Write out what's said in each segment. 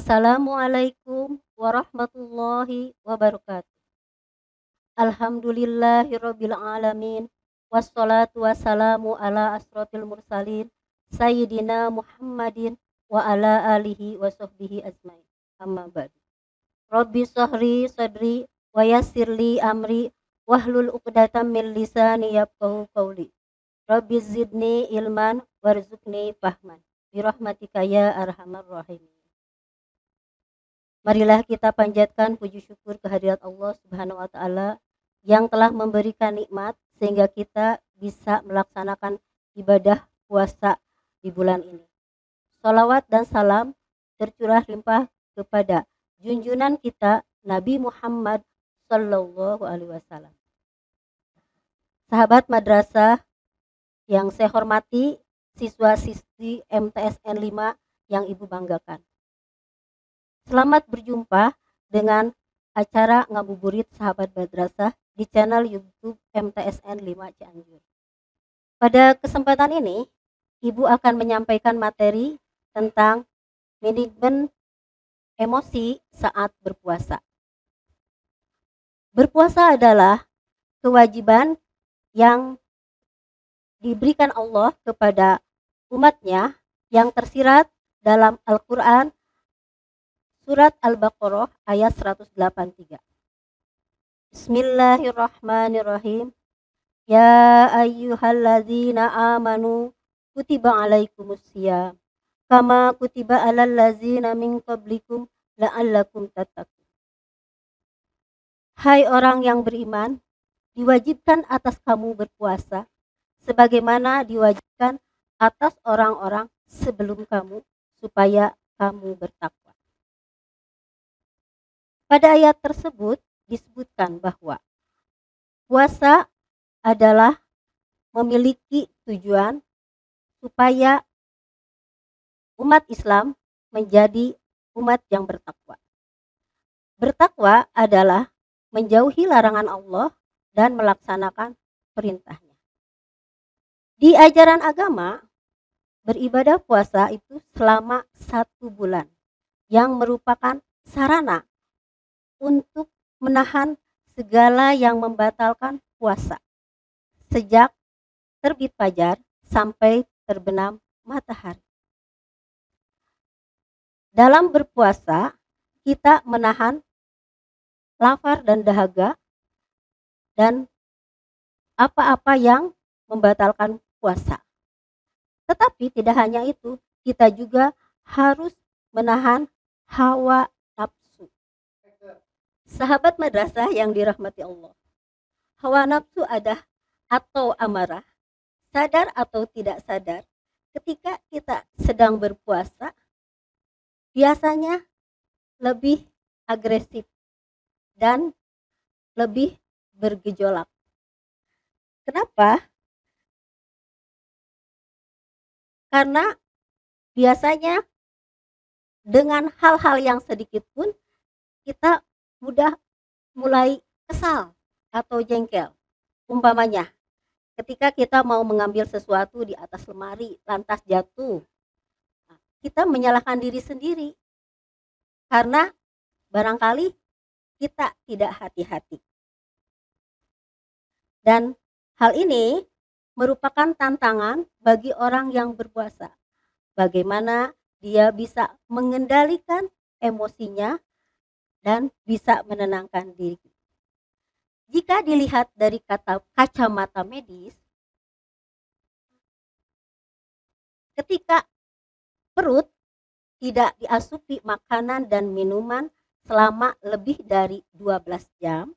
Assalamualaikum warahmatullahi wabarakatuh. Alhamdulillahirabbil alamin. Wassalatu wassalamu ala asrofil mursalin Sayyidina Muhammadin wa ala alihi wa sahbihi ajmain. Amma ba'du. Rabbi sahri sadri wa yassirli amri wahlul uqdatam min lisani yafqahu qawli. Rabbi zidni ilman warzuqni fahman. Birahmatika ya arhamar rahimin. Marilah kita panjatkan puji syukur kehadirat Allah Subhanahu wa taala yang telah memberikan nikmat sehingga kita bisa melaksanakan ibadah puasa di bulan ini. Salawat dan salam tercurah limpah kepada junjungan kita Nabi Muhammad sallallahu alaihi wasallam. Sahabat madrasah yang saya hormati, siswa-siswi MTSN 5 yang Ibu banggakan. Selamat berjumpa dengan acara ngabuburit sahabat madrasah di channel YouTube MTSN 5 Cianjur. Pada kesempatan ini, Ibu akan menyampaikan materi tentang manajemen emosi saat berpuasa. Berpuasa adalah kewajiban yang diberikan Allah kepada umatnya yang tersirat dalam Al-Quran Surat Al-Baqarah ayat 183. Bismillahirrahmanirrahim. Ya ayyuhalladzina amanu kutiba alaikumusiyam kama kutiba alal ladzina min qablikum la'allakum tattaqun. Hai orang yang beriman, diwajibkan atas kamu berpuasa sebagaimana diwajibkan atas orang-orang sebelum kamu supaya kamu bertakwa. Pada ayat tersebut disebutkan bahwa puasa adalah memiliki tujuan supaya umat Islam menjadi umat yang bertakwa. Bertakwa adalah menjauhi larangan Allah dan melaksanakan perintahnya. Di ajaran agama, beribadah puasa itu selama 1 bulan yang merupakan sarana untuk menahan segala yang membatalkan puasa sejak terbit fajar sampai terbenam matahari. Dalam berpuasa, kita menahan lapar dan dahaga dan apa-apa yang membatalkan puasa. Tetapi tidak hanya itu, kita juga harus menahan hawa nafsu. Sahabat madrasah yang dirahmati Allah, hawa nafsu atau amarah, sadar atau tidak sadar, ketika kita sedang berpuasa, biasanya lebih agresif dan lebih bergejolak. Kenapa? Karena biasanya dengan hal-hal yang sedikit pun kita mulai kesal atau jengkel. Umpamanya, ketika kita mau mengambil sesuatu di atas lemari, lantas jatuh, kita menyalahkan diri sendiri karena barangkali kita tidak hati-hati. Dan hal ini merupakan tantangan bagi orang yang berpuasa. Bagaimana dia bisa mengendalikan emosinya dan bisa menenangkan diri. Jika dilihat dari kacamata medis, ketika perut tidak diasupi makanan dan minuman selama lebih dari 12 jam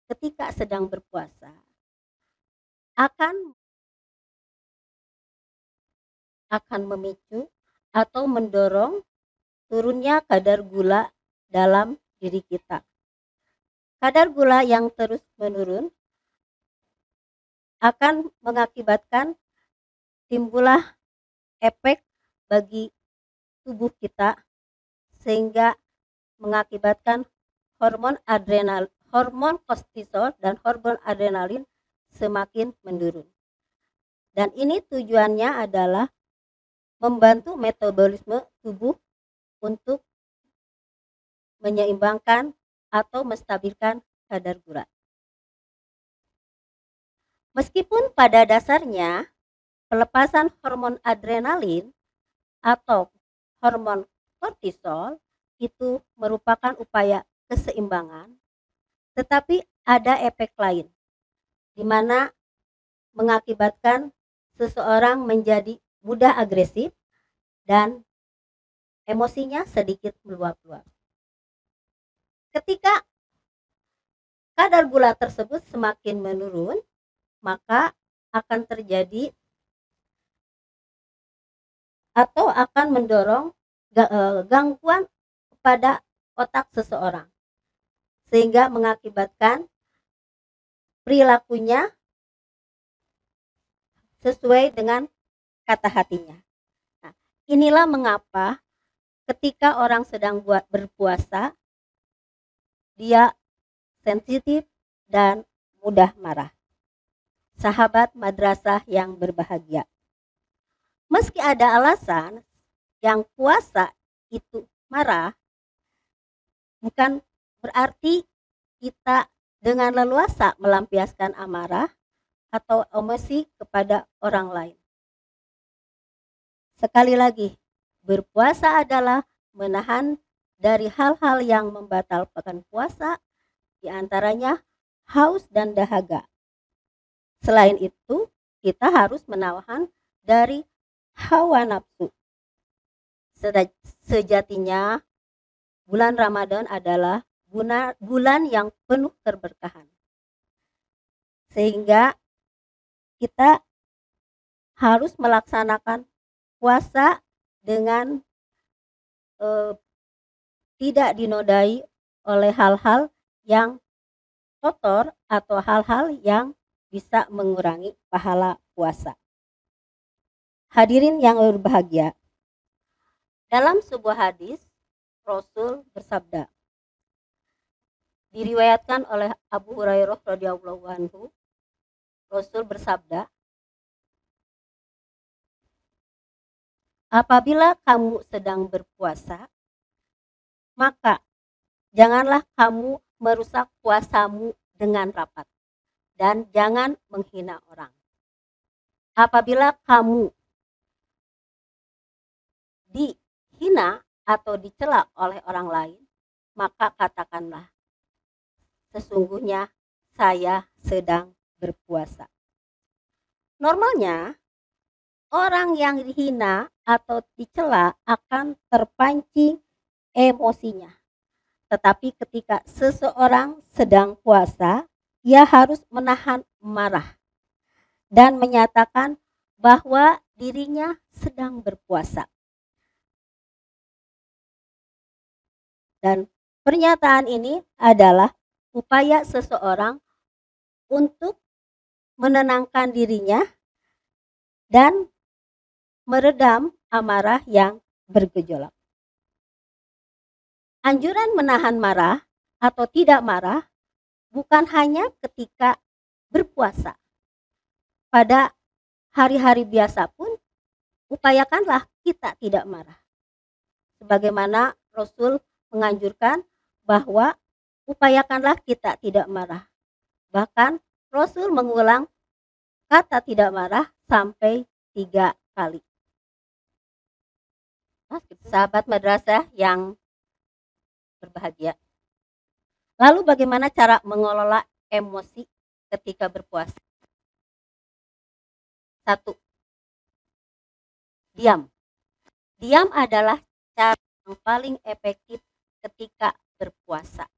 ketika sedang berpuasa, akan memicu atau mendorong turunnya kadar gula dalam diri kita. Kadar gula yang terus menurun akan mengakibatkan timbullah efek bagi tubuh kita sehingga mengakibatkan hormon kortisol dan hormon adrenalin semakin menurun. Dan ini tujuannya adalah membantu metabolisme tubuh untuk menyeimbangkan atau menstabilkan kadar gula. Meskipun pada dasarnya pelepasan hormon adrenalin atau hormon kortisol itu merupakan upaya keseimbangan, tetapi ada efek lain di mana mengakibatkan seseorang menjadi mudah agresif dan emosinya sedikit meluap-luap. Ketika kadar gula tersebut semakin menurun, maka akan terjadi atau akan mendorong gangguan pada otak seseorang, sehingga mengakibatkan perilakunya sesuai dengan kata hatinya. Nah, inilah mengapa ketika orang sedang berpuasa, dia sensitif dan mudah marah. Sahabat madrasah yang berbahagia. Meski ada alasan yang puasa itu marah, bukan berarti kita dengan leluasa melampiaskan amarah atau emosi kepada orang lain. Sekali lagi, berpuasa adalah menahan dari hal-hal yang membatalkan puasa, di antaranya haus dan dahaga. Selain itu, kita harus menahan dari hawa nafsu. Sejatinya, bulan Ramadan adalah bulan yang penuh keberkahan. Sehingga kita harus melaksanakan puasa dengan tidak dinodai oleh hal-hal yang kotor atau hal-hal yang bisa mengurangi pahala puasa. Hadirin yang berbahagia, dalam sebuah hadis Rasul bersabda, diriwayatkan oleh Abu Hurairah radhiyallahu anhu, Rasul bersabda, apabila kamu sedang berpuasa, maka janganlah kamu merusak puasamu dengan rapat dan jangan menghina orang. Apabila kamu dihina atau dicela oleh orang lain, maka katakanlah, sesungguhnya saya sedang berpuasa. Normalnya, orang yang dihina atau dicela akan terpancing emosinya. Tetapi ketika seseorang sedang puasa, ia harus menahan marah dan menyatakan bahwa dirinya sedang berpuasa. Dan pernyataan ini adalah upaya seseorang untuk menenangkan dirinya dan meredam amarah yang bergejolak. Anjuran menahan marah atau tidak marah bukan hanya ketika berpuasa. Pada hari-hari biasa pun upayakanlah kita tidak marah. Sebagaimana Rasul menganjurkan bahwa upayakanlah kita tidak marah. Bahkan Rasul mengulang kata tidak marah sampai 3 kali. Sahabat madrasah yang berbahagia. Lalu bagaimana cara mengelola emosi ketika berpuasa? 1. Diam. Diam adalah cara yang paling efektif ketika berpuasa.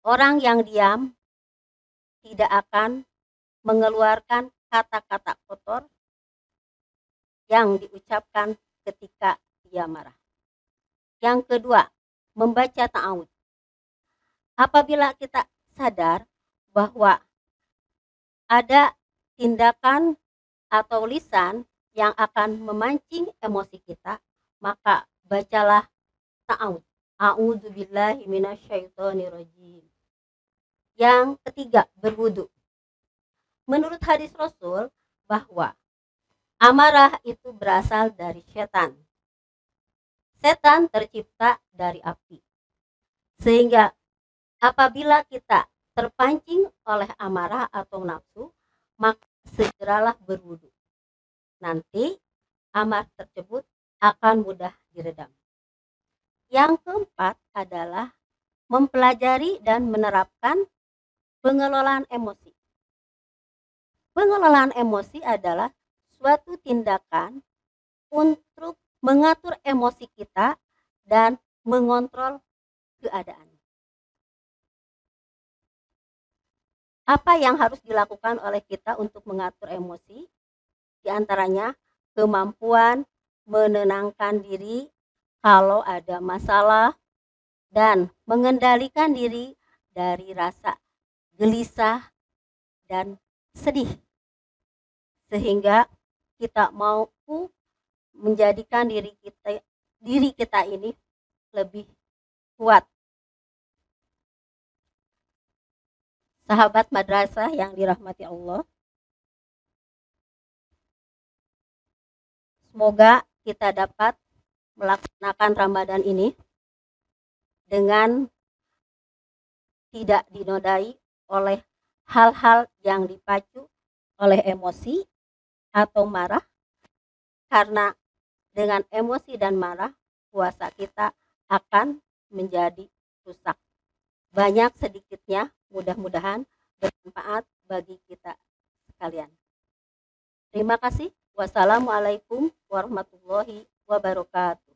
Orang yang diam tidak akan mengeluarkan kata-kata kotor yang diucapkan ketika dia marah. Yang kedua, membaca ta'awudz. Apabila kita sadar bahwa ada tindakan atau lisan yang akan memancing emosi kita, maka bacalah ta'awudz. A'udzubillahi minasyaitonirrajim. Yang ketiga, berwudu. Menurut hadis Rasul bahwa amarah itu berasal dari setan. Setan tercipta dari api. Sehingga apabila kita terpancing oleh amarah atau nafsu, maka segeralah berwudu. Nanti amarah tersebut akan mudah diredam. Yang keempat adalah mempelajari dan menerapkan pengelolaan emosi. Pengelolaan emosi adalah suatu tindakan untuk mengatur emosi kita dan mengontrol keadaan. Apa yang harus dilakukan oleh kita untuk mengatur emosi? Di antaranya kemampuan menenangkan diri kalau ada masalah dan mengendalikan diri dari rasa gelisah dan sedih, sehingga kita mampu menjadikan diri kita ini lebih kuat. Sahabat madrasah yang dirahmati Allah, semoga kita dapat melaksanakan Ramadan ini dengan tidak dinodai oleh hal-hal yang dipacu oleh emosi atau marah, karena dengan emosi dan marah puasa kita akan menjadi rusak. Banyak sedikitnya, mudah-mudahan bermanfaat bagi kita sekalian. Terima kasih. Wassalamualaikum warahmatullahi wabarakatuh.